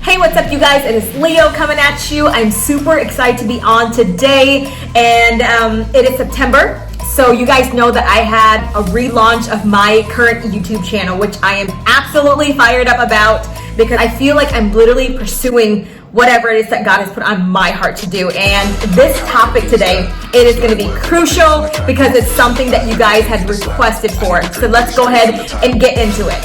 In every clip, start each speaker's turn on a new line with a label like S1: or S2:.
S1: Hey, what's up, you guys? It is Leo coming at you. I'm super excited to be on today, and it is September. So you guys know that I had a relaunch of my current YouTube channel, which I am absolutely fired up about because I feel like I'm literally pursuing whatever it is that God has put on my heart to do. And this topic today, it is going to be crucial because it's something that you guys had requested for. So let's go ahead and get into it.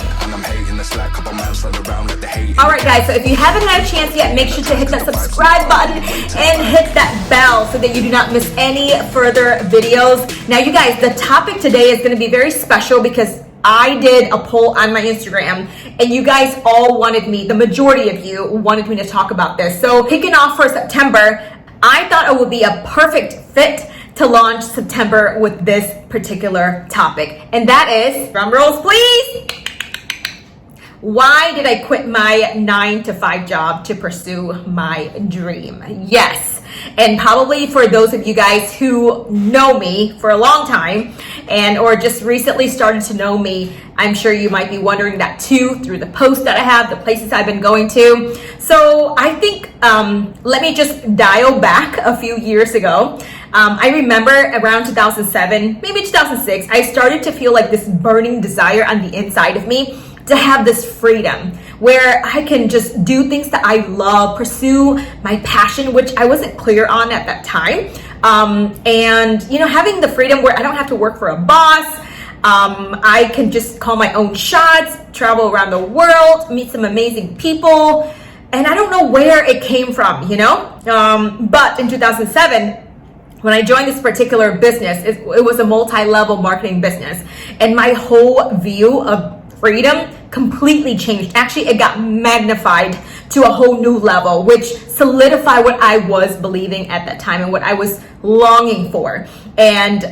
S1: Alright guys, so if you haven't had a chance yet, make sure to hit that subscribe button and hit that bell so that you do not miss any further videos. Now you guys, the topic today is going to be very special because I did a poll on my Instagram and you guys all wanted me, the majority of you wanted me to talk about this. So kicking off for September, I thought it would be a perfect fit to launch September with this particular topic. And that is, drum rolls please, why did I quit my 9-to-5 job to pursue my dream? Yes. And probably for those of you guys who know me for a long time and or just recently started to know me, I'm sure you might be wondering that too through the posts that I have, the places I've been going to. So I think, let me just dial back a few years ago. I remember around 2007, maybe 2006, I started to feel like this burning desire on the inside of me to have this freedom where I can just do things that I love, pursue my passion, which I wasn't clear on at that time. And, you know, having the freedom where I don't have to work for a boss. I can just call my own shots, travel around the world, meet some amazing people. And I don't know where it came from, you know? But in 2007, when I joined this particular business, it was a multi-level marketing business. And my whole view of freedom completely changed. Actually, it got magnified to a whole new level, which solidified what I was believing at that time and what I was longing for. And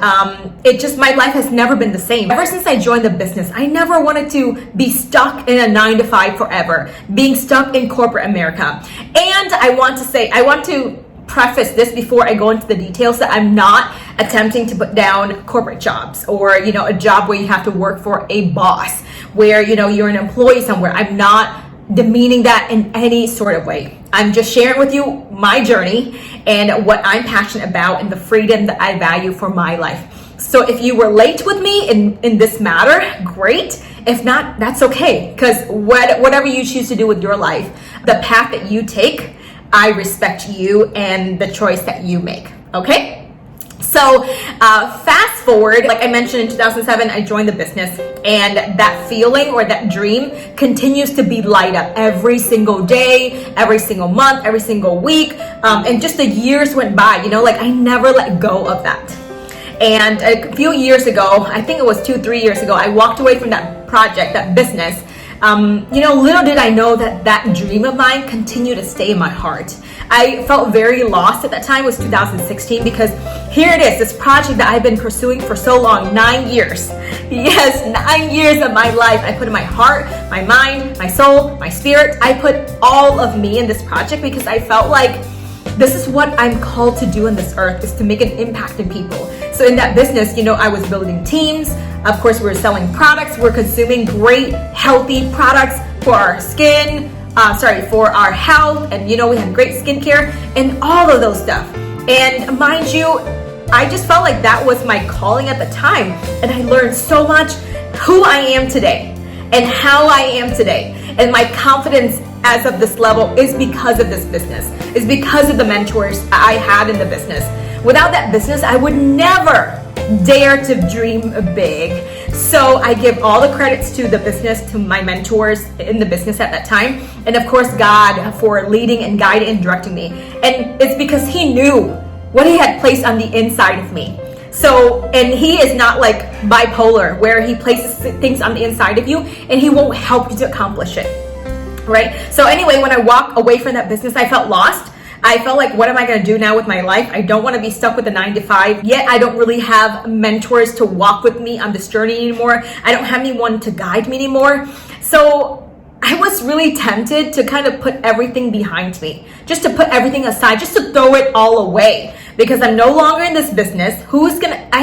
S1: it just, my life has never been the same. Ever since I joined the business, I never wanted to be stuck in a 9-to-5 forever, being stuck in corporate America. And I want to preface this before I go into the details that I'm not attempting to put down corporate jobs or, you know, a job where you have to work for a boss, where, you know, you're an employee somewhere. I'm not demeaning that in any sort of way. I'm just sharing with you my journey and what I'm passionate about and the freedom that I value for my life. So if you relate with me in this matter, great. If not, that's okay, because whatever you choose to do with your life, the path that you take, I respect you and the choice that you make, okay? So fast forward, like I mentioned, in 2007, I joined the business, and that feeling or that dream continues to be light up every single day, every single month, every single week, and just the years went by, you know, like I never let go of that. And a few years ago, I think it was 2-3 years ago, I walked away from that project, that business. You know, little did I know that dream of mine continued to stay in my heart. I felt very lost at that time. It was 2016 because here it is, this project that I've been pursuing for so long, 9 years. Yes, 9 years of my life. I put in my heart, my mind, my soul, my spirit. I put all of me in this project because I felt like this is what I'm called to do on this earth, is to make an impact in people. So in that business, you know, I was building teams. Of course, we're selling products. We're consuming great, healthy products for our skin, for our health. And, you know, we have great skincare and all of those stuff. And mind you, I just felt like that was my calling at the time. And I learned so much who I am today and how I am today. And my confidence as of this level is because of this business, is because of the mentors I had in the business. Without that business, I would never dare to dream big. So I give all the credits to the business, to my mentors in the business at that time, and of course God for leading and guiding and directing me. And it's because He knew what He had placed on the inside of me. So, and He is not like bipolar where He places things on the inside of you and He won't help you to accomplish it, right? So anyway, when I walked away from that business, I felt lost. I felt like, what am I going to do now with my life? I don't want to be stuck with the 9-to-5. Yet I don't really have mentors to walk with me on this journey anymore. I don't have anyone to guide me anymore. So I was really tempted to kind of put everything behind me, just to put everything aside, just to throw it all away, because I'm no longer in this business. I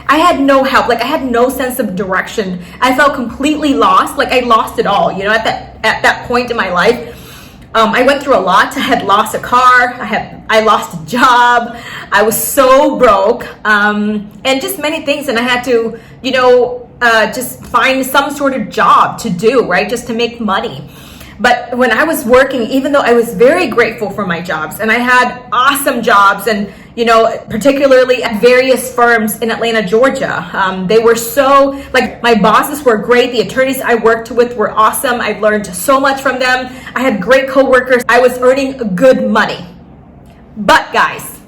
S1: had no help. Like I had no sense of direction. I felt completely lost. Like I lost it all, you know, at that point in my life. I went through a lot. I had lost a car. I lost a job. I was so broke, and just many things. And I had to, just find some sort of job to do, right? Just to make money. But when I was working, even though I was very grateful for my jobs, and I had awesome jobs, and particularly at various firms in Atlanta, Georgia, they were so, like, my bosses were great. The attorneys I worked with were awesome. I learned so much from them. I had great coworkers. I was earning good money. But guys,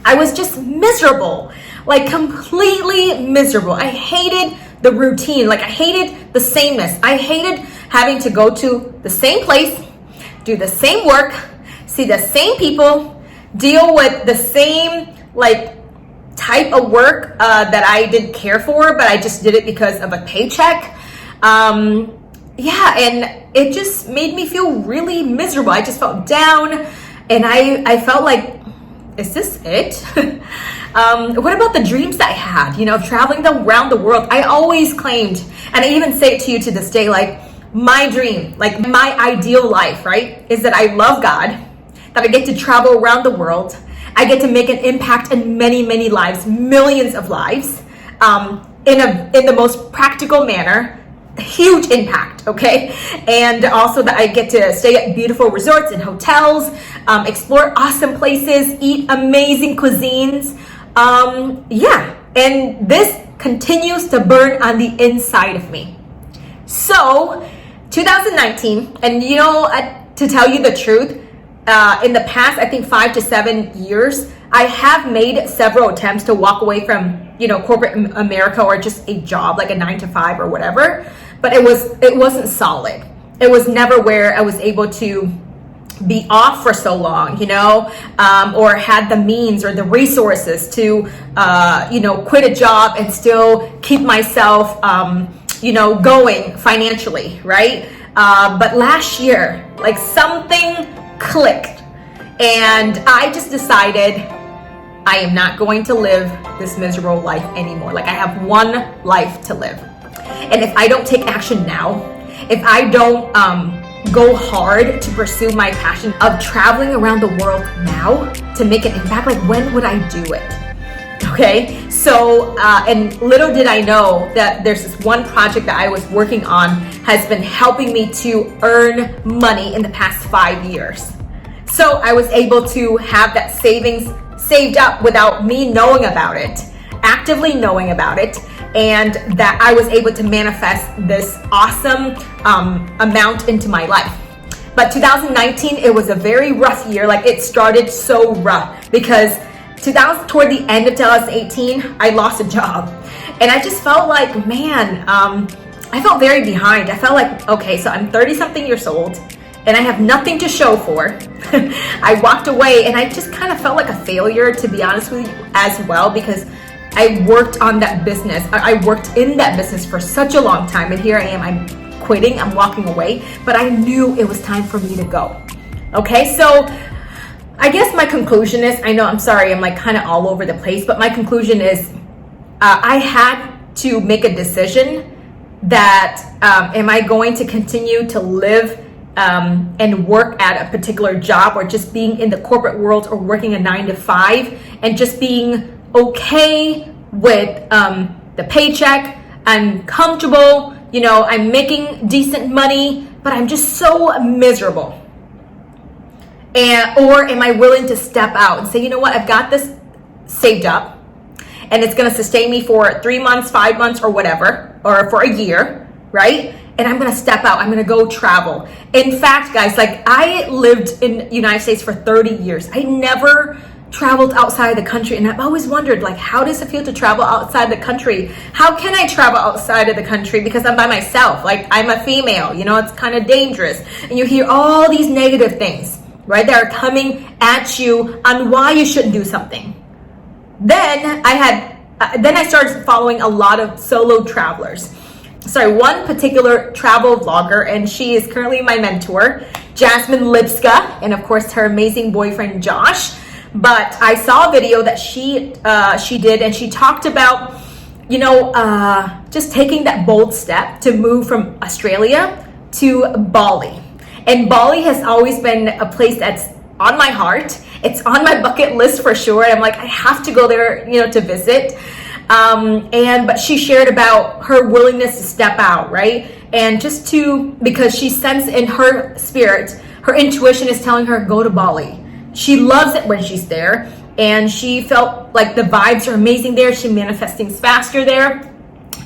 S1: I was just miserable, like completely miserable. I hated the routine. Like, I hated the sameness. I hated having to go to the same place, do the same work, see the same people, deal with the same type of work that I didn't care for, but I just did it because of a paycheck. And it just made me feel really miserable. I just felt down, and I felt like, is this it? What about the dreams that I had, traveling around the world? I always claimed, and I even say it to you to this day, like, my dream, like my ideal life, right, is that I love God, that I get to travel around the world. I get to make an impact in many, many lives, millions of lives, in the most practical manner, huge impact, okay? And also that I get to stay at beautiful resorts and hotels, explore awesome places, eat amazing cuisines. And this continues to burn on the inside of me. So 2019, and to tell you the truth, in the past, I think 5 to 7 years, I have made several attempts to walk away from, corporate America, or just a job, like a 9 to 5 or whatever. But it wasn't solid. It was never where I was able to be off for so long, or had the means or the resources to, quit a job and still keep myself, going financially, right? But last year, like, something clicked, and I just decided I am not going to live this miserable life anymore. Like, I have one life to live. And if I don't take action now, if I don't go hard to pursue my passion of traveling around the world now to make an impact, like, when would I do it? Okay, so, and little did I know that there's this one project that I was working on has been helping me to earn money in the past 5 years. So I was able to have that savings saved up without me knowing about it, actively knowing about it, and that I was able to manifest this awesome amount into my life. But 2019, it was a very rough year. Like, it started so rough because toward the end of 2018, I lost a job. And I just felt like, man, I felt very behind. I felt like, okay, so I'm 30 something years old and I have nothing to show for. I walked away and I just kind of felt like a failure, to be honest with you, as well, because I worked on that business. I worked in that business for such a long time, and here I am, I'm quitting, I'm walking away, but I knew it was time for me to go. Okay, so I guess my conclusion is, I'm sorry, I'm like kind of all over the place, but my conclusion is I had to make a decision that am I going to continue to live and work at a particular job, or just being in the corporate world, or working a 9 to 5 and just being okay with the paycheck. I'm comfortable, I'm making decent money, but I'm just so miserable. Or am I willing to step out and say, you know what, I've got this saved up and it's going to sustain me for 3 months, 5 months, or whatever, or for a year, right? And I'm going to step out. I'm going to go travel. In fact, guys, like, I lived in the United States for 30 years. I never traveled outside the country, and I've always wondered, like, how does it feel to travel outside the country? How can I travel outside of the country? Because I'm by myself. Like, I'm a female, it's kind of dangerous. And you hear all these negative things, right, that are coming at you on why you shouldn't do something. Then I started following a lot of solo travelers. One particular travel vlogger, and she is currently my mentor, Jasmine Lipska, and of course her amazing boyfriend Josh. But I saw a video that she did, and she talked about, just taking that bold step to move from Australia to Bali. And Bali has always been a place that's on my heart. It's on my bucket list for sure. I'm like, I have to go there, to visit. But she shared about her willingness to step out, right? And because she sensed in her spirit, her intuition is telling her, go to Bali. She loves it when she's there. And she felt like the vibes are amazing there. She manifests things faster there.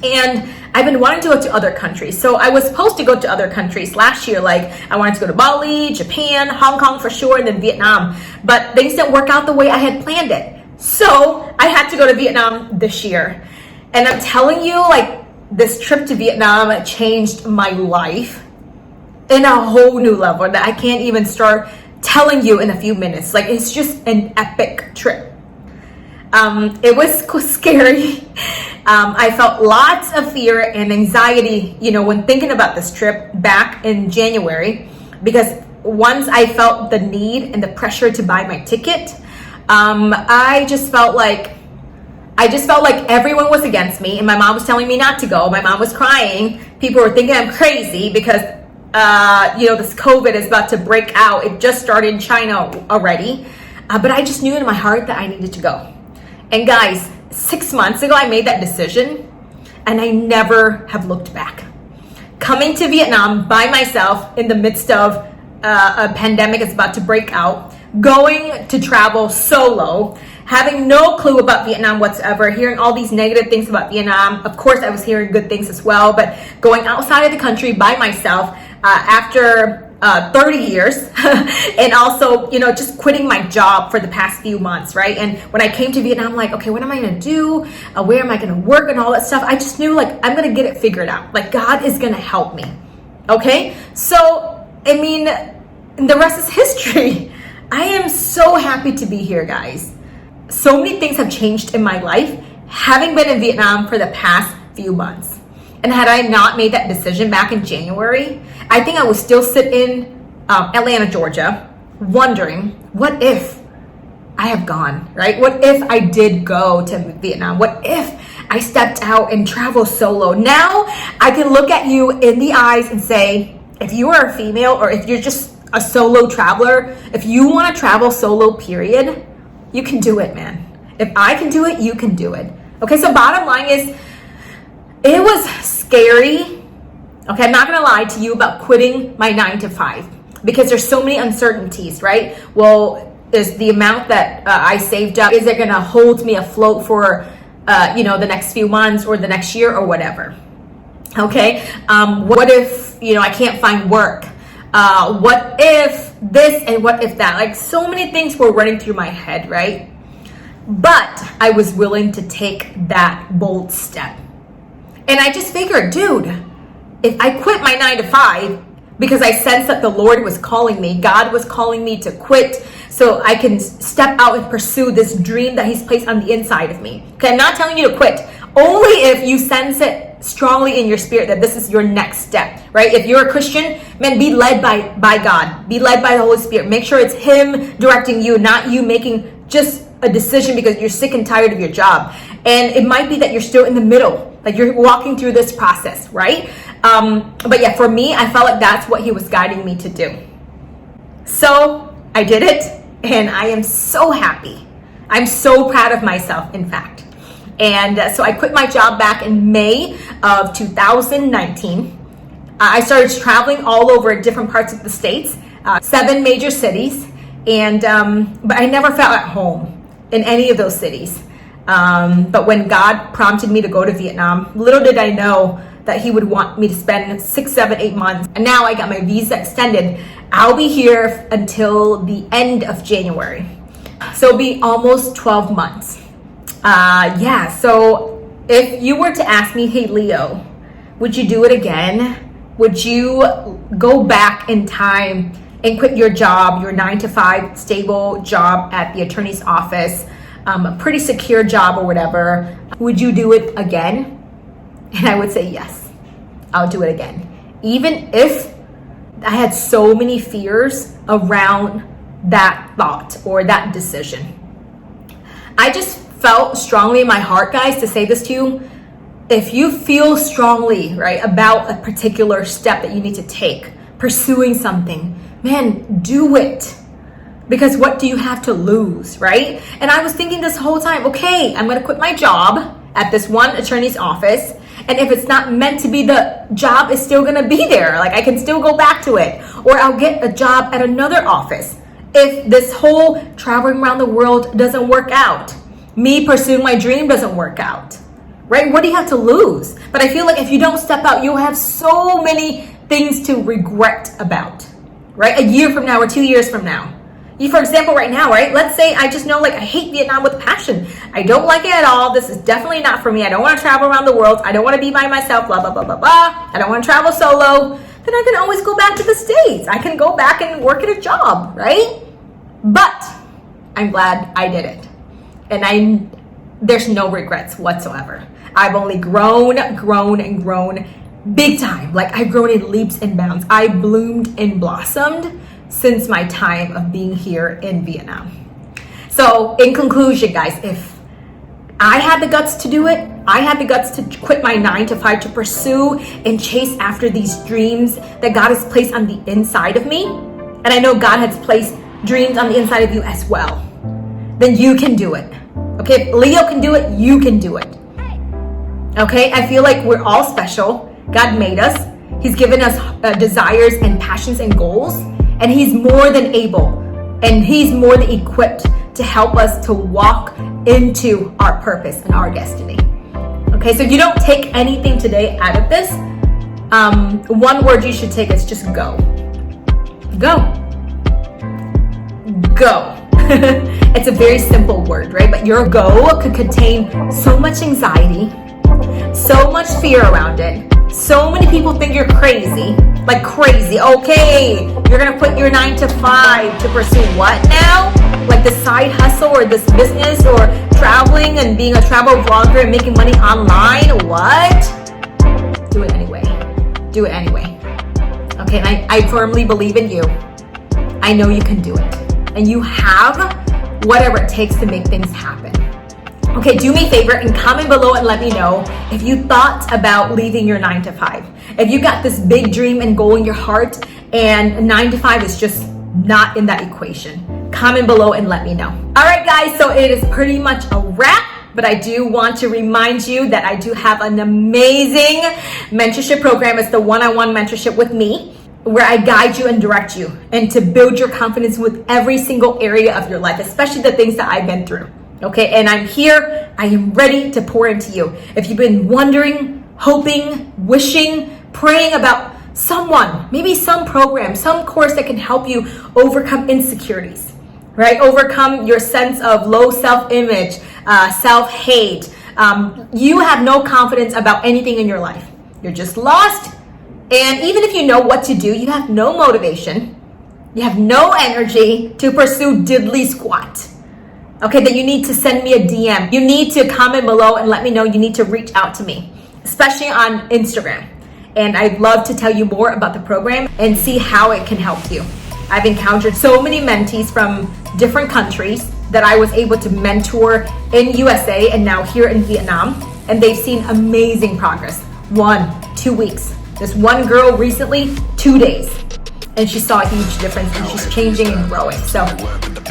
S1: And I've been wanting to go to other countries. So I was supposed to go to other countries last year. Like I wanted to go to Bali, Japan, Hong Kong for sure, and then Vietnam. But things didn't work out the way I had planned it. So I had to go to Vietnam this year. And I'm telling you, like this trip to Vietnam changed my life in a whole new level that I can't even start telling you in a few minutes. Like it's just an epic trip. It was scary. I felt lots of fear and anxiety, when thinking about this trip back in January, because once I felt the need and the pressure to buy my ticket, I just felt like everyone was against me, and my mom was telling me not to go. My mom was crying. People were thinking I'm crazy because, this COVID is about to break out. It just started in China already. But I just knew in my heart that I needed to go. And guys, 6 months ago, I made that decision and I never have looked back. Coming to Vietnam by myself in the midst of a pandemic is about to break out, going to travel solo, having no clue about Vietnam whatsoever, hearing all these negative things about Vietnam. Of course, I was hearing good things as well, but going outside of the country by myself after 30 years and also, just quitting my job for the past few months, right? And when I came to Vietnam, I'm like, okay, what am I going to do? Where am I going to work and all that stuff? I just knew like, I'm going to get it figured out. Like God is going to help me. Okay. So, the rest is history. I am so happy to be here, guys. So many things have changed in my life, having been in Vietnam for the past few months. And had I not made that decision back in January, I think I would still sit in Atlanta, Georgia, wondering, what if I have gone, right? What if I did go to Vietnam? What if I stepped out and traveled solo? Now I can look at you in the eyes and say, if you are a female or if you're just a solo traveler, if you want to travel solo, period, you can do it, man. If I can do it, you can do it. Okay, so bottom line is, it was scary. Okay, I'm not gonna lie to you about quitting my 9 to 5 because there's so many uncertainties, right? Well, is the amount that I saved up, is it gonna hold me afloat for, the next few months or the next year or whatever? Okay, what if, I can't find work? What if this and what if that? Like so many things were running through my head, right? But I was willing to take that bold step. And I just figured, dude, if I quit my 9 to 5 because I sensed that the Lord was calling me, God was calling me to quit so I can step out and pursue this dream that He's placed on the inside of me. Okay, I'm not telling you to quit. Only if you sense it strongly in your spirit that this is your next step, right? If you're a Christian, man, be led by God. Be led by the Holy Spirit. Make sure it's Him directing you, not you making just a decision because you're sick and tired of your job. And it might be that you're still in the middle, like you're walking through this process, right? But yeah, for me, I felt like that's what He was guiding me to do. So I did it, and I am so happy. I'm so proud of myself, in fact. And so I quit my job back in May of 2019. I started traveling all over different parts of the States, 7 major cities, and but I never felt at home in any of those cities. But when God prompted me to go to Vietnam, little did I know that He would want me to spend 6, 7, 8 months. And now I got my visa extended. I'll be here until the end of January. So it'll be almost 12 months. So if you were to ask me, hey, Leo, would you do it again? Would you go back in time and quit your job, your 9 to 5 stable job at the attorney's office, a pretty secure job or whatever? Would you do it again? And I would say, yes, I'll do it again. Even if I had so many fears around that thought or that decision. I just felt strongly in my heart, guys, to say this to you. If you feel strongly, right, about a particular step that you need to take, pursuing something, man, do it. Because what do you have to lose, right? And I was thinking this whole time, okay, I'm gonna quit my job at this one attorney's office. And if it's not meant to be, the job is still gonna be there. Like I can still go back to it. Or I'll get a job at another office. If this whole traveling around the world doesn't work out, me pursuing my dream doesn't work out, right? What do you have to lose? But I feel like if you don't step out, you'll have so many things to regret about, right? A year from now or 2 years from now. For example, right now, right? Let's say I just know, like, I hate Vietnam with passion. I don't like it at all. This is definitely not for me. I don't want to travel around the world. I don't want to be by myself, blah, blah, blah, blah, blah. I don't want to travel solo. Then I can always go back to the States. I can go back and work at a job, right? But I'm glad I did it. And there's no regrets whatsoever. I've only grown big time. Like I've grown in leaps and bounds. I bloomed and blossomed since my time of being here in Vietnam. So in conclusion, guys, if I had the guts to do it, I had the guts to quit my 9-to-5 to pursue and chase after these dreams that God has placed on the inside of me. And I know God has placed dreams on the inside of you as well. Then you can do it. Okay, if Leo can do it, you can do it. Okay, I feel like we're all special. God made us. He's given us desires and passions and goals. And He's more than able. And He's more than equipped to help us to walk into our purpose and our destiny. Okay, so if you don't take anything today out of this, one word you should take is just go. Go. Go. It's a very simple word, right? But your go could contain so much anxiety, so much fear around it. So many people think you're crazy, like crazy. Okay, you're gonna quit your 9-to-5 to pursue what now? Like the side hustle or this business or traveling and being a travel vlogger and making money online? What? Do it anyway. Do it anyway. Okay, and I firmly believe in you. I know you can do it. And you have whatever it takes to make things happen. Okay, do me a favor and comment below and let me know if you thought about leaving your 9-to-5. If you got this big dream and goal in your heart and 9-to-5 is just not in that equation. Comment below and let me know. All right, guys, so it is pretty much a wrap. But I do want to remind you that I do have an amazing mentorship program. It's the one-on-one mentorship with me, where I guide you and direct you and to build your confidence with every single area of your life, especially the things that I've been through. Okay, and I'm here. I am ready to pour into you. If you've been wondering, hoping, wishing, praying about someone, maybe some program, some course that can help you overcome insecurities, right? Overcome your sense of low self-image, self-hate. You have no confidence about anything in your life. You're just lost. And even if you know what to do, you have no motivation. You have no energy to pursue diddly squat. Okay, then you need to send me a DM. You need to comment below and let me know. You need to reach out to me, especially on Instagram. And I'd love to tell you more about the program and see how it can help you. I've encountered so many mentees from different countries that I was able to mentor in USA and now here in Vietnam. And they've seen amazing progress. 1-2 weeks. This one girl recently, 2 days. And she saw a huge difference and she's changing and growing. So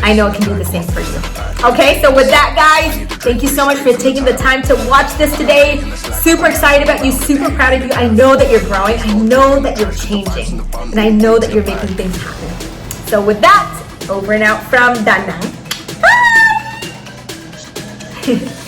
S1: I know it can do the same for you. Okay, so with that, guys, thank you so much for taking the time to watch this today. Super excited about you, super proud of you. I know that you're growing. I know that you're changing. And I know that you're making things happen. So with that, over and out from Da Nang. Bye!